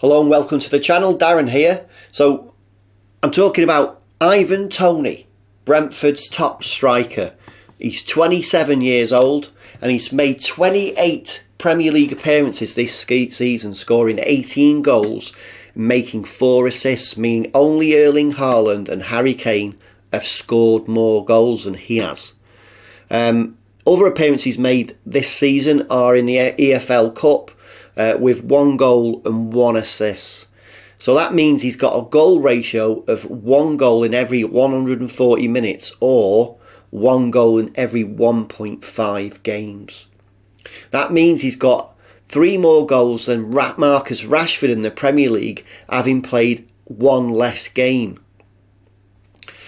Hello and welcome to the channel, Darren here. So I'm talking about Ivan Toney, Brentford's top striker. He's 27 years old and he's made 28 Premier League appearances this season, scoring 18 goals and making 4 assists, meaning only Erling, Haaland and Harry Kane have scored more goals than he has. Other appearances made this season are in the EFL Cup, with 1 goal and 1 assist. So that means he's got a goal ratio of 1 goal in every 140 minutes or 1 goal in every 1.5 games. That means he's got 3 more goals than Marcus Rashford in the Premier League, having played 1 less game.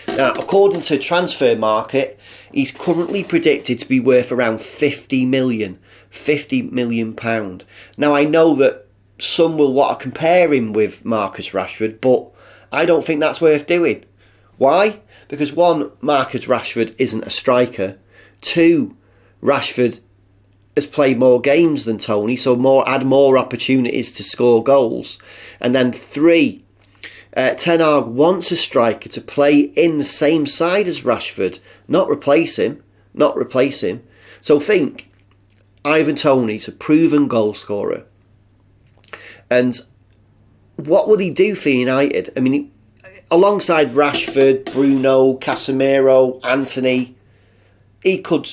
Now, according to Transfer Market, he's currently predicted to be worth around £50 million. Now, I know that some will want to compare him with Marcus Rashford, but I don't think that's worth doing. Why? Because 1, Marcus Rashford isn't a striker. 2, Rashford has played more games than Toney, so had more opportunities to score goals. And then 3, Ten Hag wants a striker to play in the same side as Rashford, not replace him. So think, Ivan Toney's a proven goal scorer. And what would he do for United? I mean, alongside Rashford, Bruno, Casemiro, Anthony, he could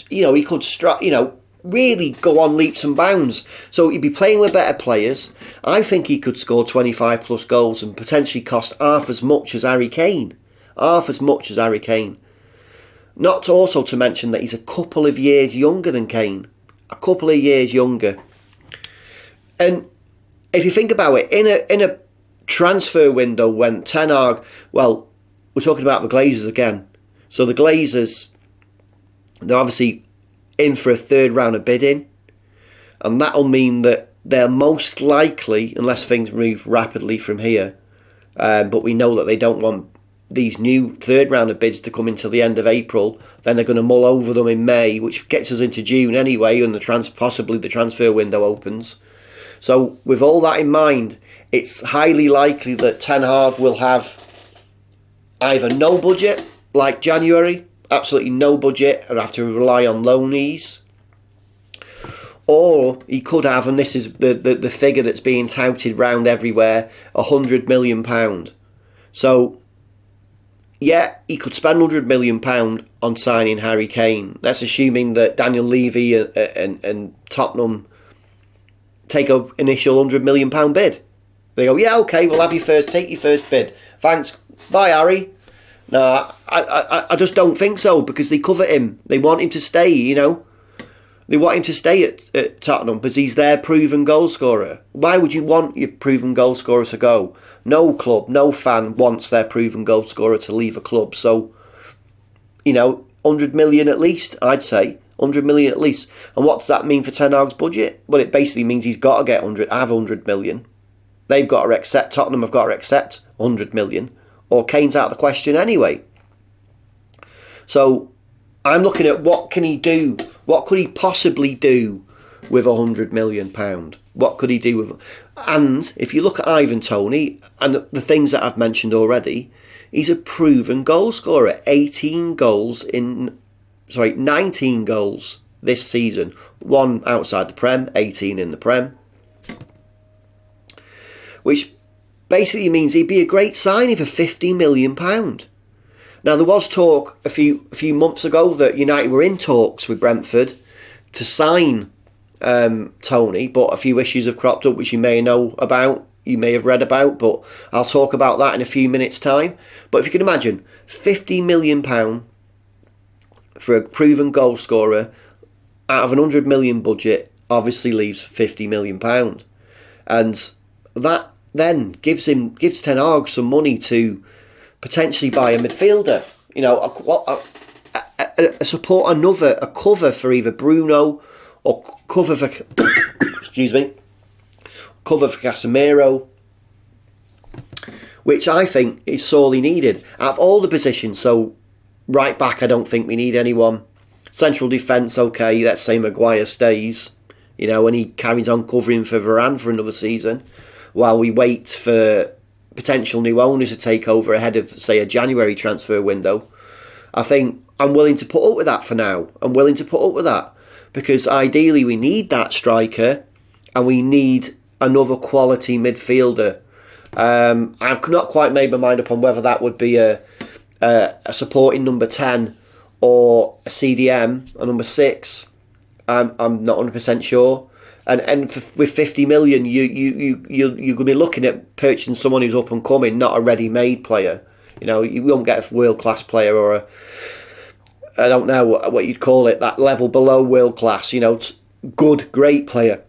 really go on leaps and bounds. So he'd be playing with better players. I think he could score 25 plus goals and potentially cost half as much as Harry Kane. Not also to mention that he's a couple of years younger than Kane. And if you think about it, in a transfer window when Ten Hag, well, we're talking about the Glazers again. So the Glazers, they're obviously in for a 3rd round of bidding, and that'll mean that they're most likely, unless things move rapidly from here, but we know that they don't want these new 3rd round of bids to come until the end of April. Then they're going to mull over them in May, which gets us into June anyway, and possibly the transfer window opens. So with all that in mind, it's highly likely that Ten Hag will have either no budget, like January, absolutely no budget, and have to rely on loanees, or he could have, and this is the figure that's being touted round everywhere, £100 million. So yeah, he could spend £100 million on signing Harry Kane. That's assuming that Daniel Levy and Tottenham take an initial £100 million bid. They go, yeah, okay, we'll have take your first bid. Thanks, bye Harry. No, I just don't think so, because they covet him. They want him to stay, They want him to stay at Tottenham because he's their proven goal scorer. Why would you want your proven goal scorer to go? No club, no fan wants their proven goal scorer to leave a club. So, 100 million at least, I'd say. 100 million at least. And what does that mean for Ten Hag's budget? Well, it basically means he's got to have 100 million. They've got to accept, Tottenham have got to accept 100 million. Or Kane's out of the question anyway. So, I'm looking at what can he do? What could he possibly do with £100 million? What could he do with it? And if you look at Ivan Toney and the things that I've mentioned already, he's a proven goal scorer. 19 goals this season. 1 outside the Prem, 18 in the Prem. Which basically means he'd be a great signing for £50 million. Now, there was talk a few months ago that United were in talks with Brentford to sign Toney, but a few issues have cropped up which you may know about, you may have read about, but I'll talk about that in a few minutes' time. But if you can imagine, £50 million for a proven goal scorer out of an £100 million budget obviously leaves £50 million. And that then gives Ten Hag some money to potentially buy a midfielder, a cover for either Bruno or cover for cover for Casemiro, which I think is sorely needed out of all the positions. So right back, I don't think we need anyone. Central defence, okay, let's say Maguire stays, and he carries on covering for Varane for another season. while we wait for potential new owners to take over ahead of, say, a January transfer window. I think I'm willing to put up with that for now. I'm willing to put up with that because ideally we need that striker and we need another quality midfielder. I've not quite made my mind up on whether that would be a supporting number 10 or a CDM, a number 6. I'm not 100% sure. And with 50 million, you're going to be looking at purchasing someone who's up and coming, not a ready-made player. You know, you won't get a world-class player or I don't know what you'd call it, that level below world-class, you know, good, great player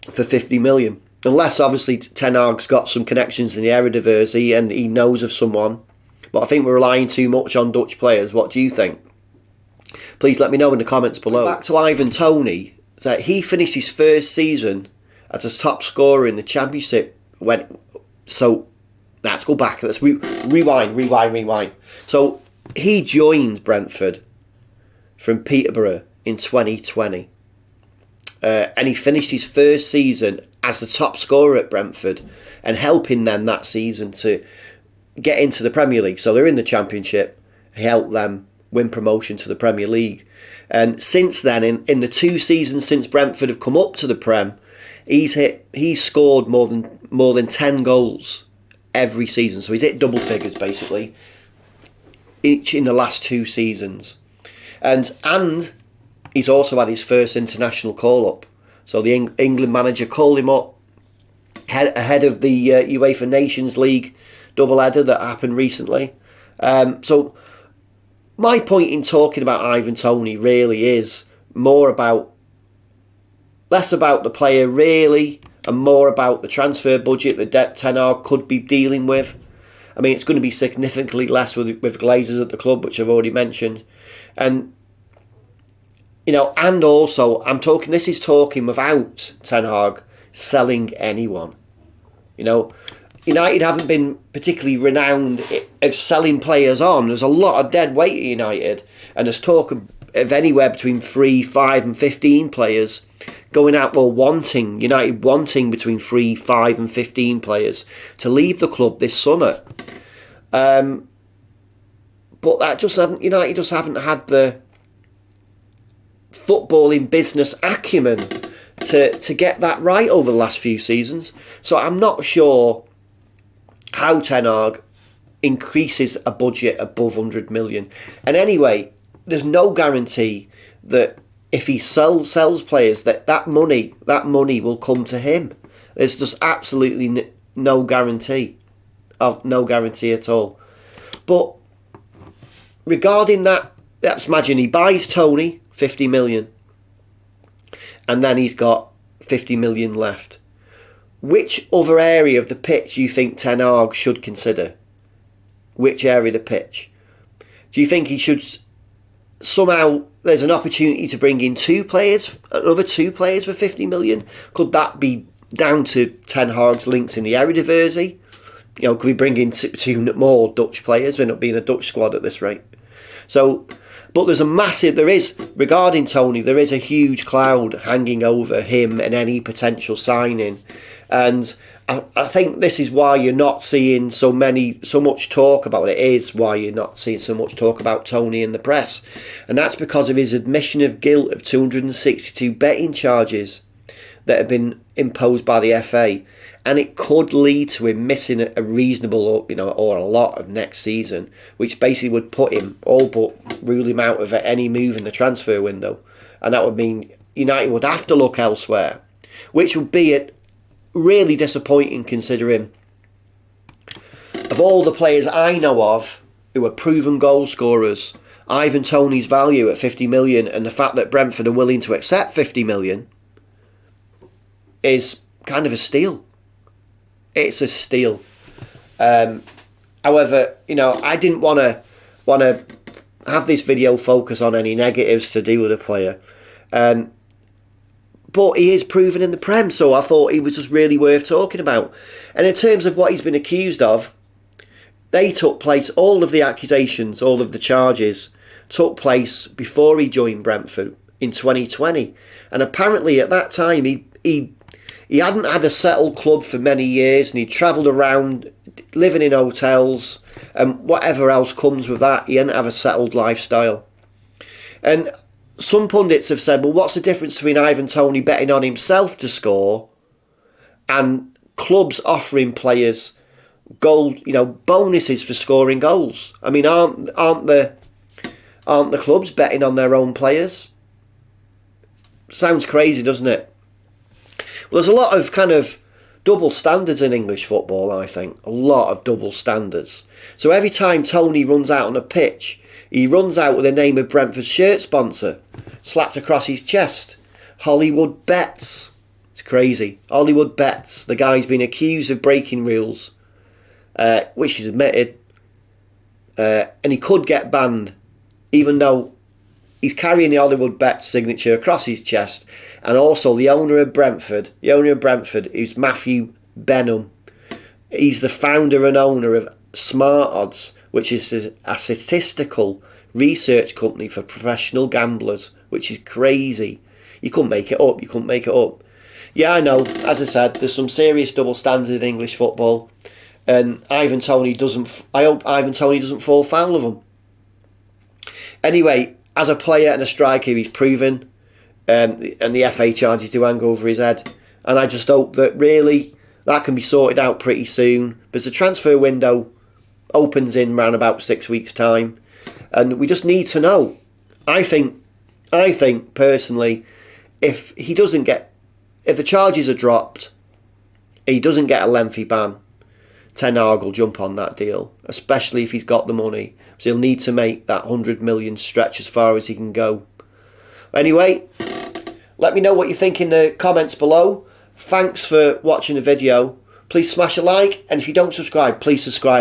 for 50 million. Unless, obviously, Ten Hag's got some connections in the Eredivisie and he knows of someone. But I think we're relying too much on Dutch players. What do you think? Please let me know in the comments below. Back to Ivan Toney. That he finished his first season as a top scorer in the Championship. So let's go back. Let's rewind. So he joined Brentford from Peterborough in 2020. And he finished his first season as the top scorer at Brentford and helping them that season to get into the Premier League. So they're in the Championship. He helped them win promotion to the Premier League. And since then, in the 2 seasons since Brentford have come up to the Prem, he's scored more than 10 goals every season. So he's hit double figures basically each in the last 2 seasons. And he's also had his first international call-up. So the England manager called him up ahead of the UEFA Nations League double-header that happened recently. So my point in talking about Ivan Toney really is less about the player really, and more about the transfer budget that Ten Hag could be dealing with. I mean, it's going to be significantly less with Glazers at the club, which I've already mentioned. And, you know, and also, this is talking without Ten Hag selling anyone. You know, United haven't been particularly renowned of selling players on. There's a lot of dead weight at United, and there's talk of anywhere between 3, 5 and 15 players going out, United wanting between 3, 5 and 15 players to leave the club this summer. But United just haven't had the footballing business acumen to get that right over the last few seasons. So I'm not sure how Ten Hag increases a budget above 100 million. And anyway, there's no guarantee that if he sells players, that money will come to him. There's just absolutely no guarantee at all. But regarding that, let's imagine he buys Toney 50 million, and then he's got 50 million left. Which other area of the pitch do you think Ten Hag should consider? Which area of the pitch? Do you think he should somehow, there's an opportunity to bring in another two players for 50 million? Could that be down to Ten Hag's links in the Eredivisie? You know, could we bring in two more Dutch players? We're not being a Dutch squad at this rate. So, but regarding Toney, there is a huge cloud hanging over him and any potential signing. And I think this is why you're not seeing so much talk about it. It is why you're not seeing so much talk about Toney in the press. And that's because of his admission of guilt of 262 betting charges that have been imposed by the FA. And it could lead to him missing a reasonable, or a lot of next season, which basically would put him, all but rule him out of any move in the transfer window. And that would mean United would have to look elsewhere, which would be really disappointing considering of all the players I know of who are proven goal scorers, Ivan Toney's value at 50 million and the fact that Brentford are willing to accept 50 million is kind of a steal. It's a steal. However, I didn't want to have this video focus on any negatives to do with the player. But he is proven in the Prem, so I thought he was just really worth talking about. And in terms of what he's been accused of, they took place, all of the accusations, all of the charges, took place before he joined Brentford in 2020. And apparently at that time, he He hadn't had a settled club for many years, and he travelled around living in hotels and whatever else comes with that. He didn't have a settled lifestyle. And some pundits have said, well, what's the difference between Ivan Toney betting on himself to score and clubs offering players bonuses for scoring goals? I mean, aren't the clubs betting on their own players? Sounds crazy, doesn't it? Well, there's a lot of kind of double standards in English football, I think. A lot of double standards. So every time Toney runs out on a pitch, he runs out with the name of Brentford's shirt sponsor slapped across his chest. Hollywood Bets. It's crazy. Hollywood Bets. The guy's been accused of breaking rules, which he's admitted. And he could get banned, even though he's carrying the Hollywood Bets signature across his chest. And also the owner of Brentford, who's Matthew Benham. He's the founder and owner of Smart Odds, which is a statistical research company for professional gamblers, which is crazy. You couldn't make it up. Yeah, I know. As I said, there's some serious double standards in English football, and I hope Ivan Toney doesn't fall foul of them. Anyway, as a player and a striker, he's proven, and the FA charges do hang over his head. And I just hope that really that can be sorted out pretty soon, because the transfer window opens in around about 6 weeks' time, and we just need to know. I think personally, if the charges are dropped, he doesn't get a lengthy ban, Ten Hag will jump on that deal, especially if he's got the money. So he'll need to make that 100 million stretch as far as he can go. Anyway, let me know what you think in the comments below. Thanks for watching the video. Please smash a like, and if you don't subscribe, please subscribe.